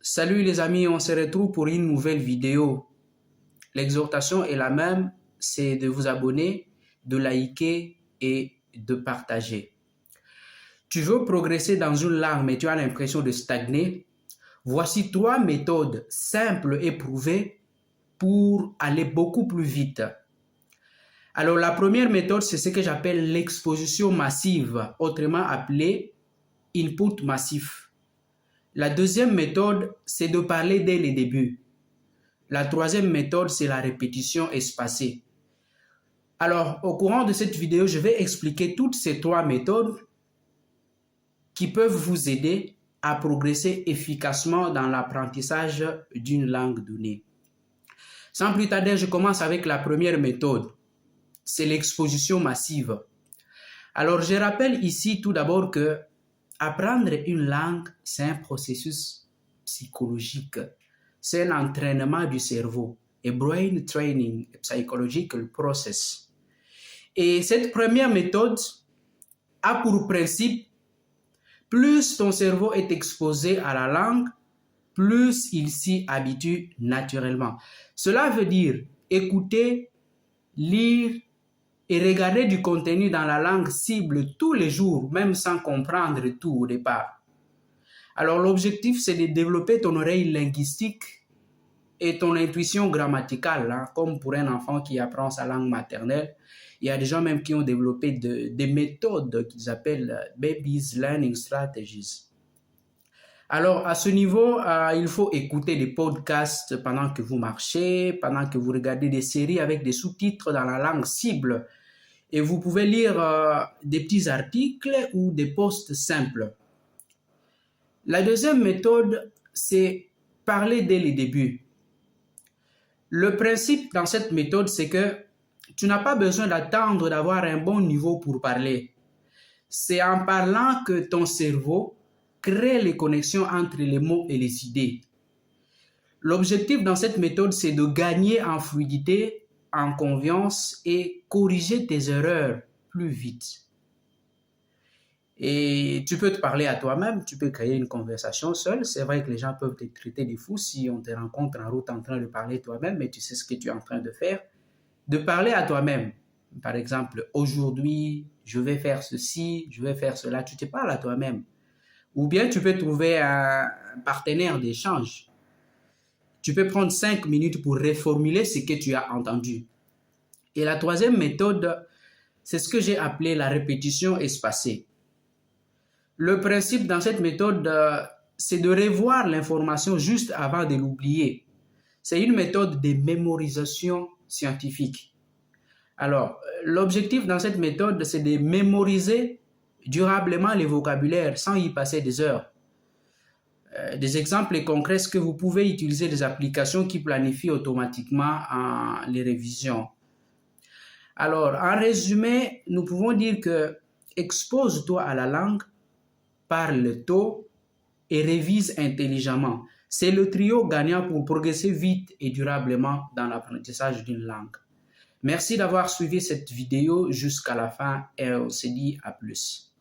Salut les amis, on se retrouve pour une nouvelle vidéo. L'exhortation est la même, c'est de vous abonner, de liker et de partager. Tu veux progresser dans une langue mais tu as l'impression de stagner? Voici 3 méthodes simples et prouvées pour aller beaucoup plus vite. Alors la première méthode, c'est ce que j'appelle l'exposition massive, autrement appelée input massif. La deuxième méthode, c'est de parler dès le début. La troisième méthode, c'est la répétition espacée. Alors, au courant de cette vidéo, je vais expliquer toutes ces 3 méthodes qui peuvent vous aider à progresser efficacement dans l'apprentissage d'une langue donnée. Sans plus tarder, je commence avec la première méthode. C'est l'exposition massive. Alors, je rappelle ici tout d'abord que apprendre une langue, c'est un processus psychologique. C'est un entraînement du cerveau, a brain training psychological process. Et cette première méthode a pour principe, plus ton cerveau est exposé à la langue, plus il s'y habitue naturellement. Cela veut dire écouter, lire et regarder du contenu dans la langue cible tous les jours, même sans comprendre tout au départ. Alors l'objectif, c'est de développer ton oreille linguistique et ton intuition grammaticale, comme pour un enfant qui apprend sa langue maternelle. Il y a des gens même qui ont développé des méthodes qu'ils appellent Baby's Learning Strategies. Alors, à ce niveau, il faut écouter des podcasts pendant que vous marchez, pendant que vous regardez des séries avec des sous-titres dans la langue cible. Et vous pouvez lire des petits articles ou des posts simples. La deuxième méthode, c'est parler dès le début. Le principe dans cette méthode, c'est que tu n'as pas besoin d'attendre d'avoir un bon niveau pour parler. C'est en parlant que ton cerveau crée les connexions entre les mots et les idées. L'objectif dans cette méthode, c'est de gagner en fluidité, en confiance et corriger tes erreurs plus vite. Et tu peux te parler à toi-même, tu peux créer une conversation seule. C'est vrai que les gens peuvent te traiter de fou si on te rencontre en route en train de parler toi-même, mais tu sais ce que tu es en train de faire. De parler à toi-même. Par exemple, aujourd'hui, je vais faire ceci, je vais faire cela. Tu te parles à toi-même. Ou bien tu peux trouver un partenaire d'échange. Tu peux prendre 5 minutes pour reformuler ce que tu as entendu. Et la troisième méthode, c'est ce que j'ai appelé la répétition espacée. Le principe dans cette méthode, c'est de revoir l'information juste avant de l'oublier. C'est une méthode de mémorisation scientifique. Alors, l'objectif dans cette méthode, c'est de mémoriser durablement le vocabulaire sans y passer des heures. Des exemples concrets, c'est que vous pouvez utiliser des applications qui planifient automatiquement les révisions. Alors, en résumé, nous pouvons dire que expose-toi à la langue, parle tôt et révise intelligemment. C'est le trio gagnant pour progresser vite et durablement dans l'apprentissage d'une langue. Merci d'avoir suivi cette vidéo jusqu'à la fin et on se dit à plus.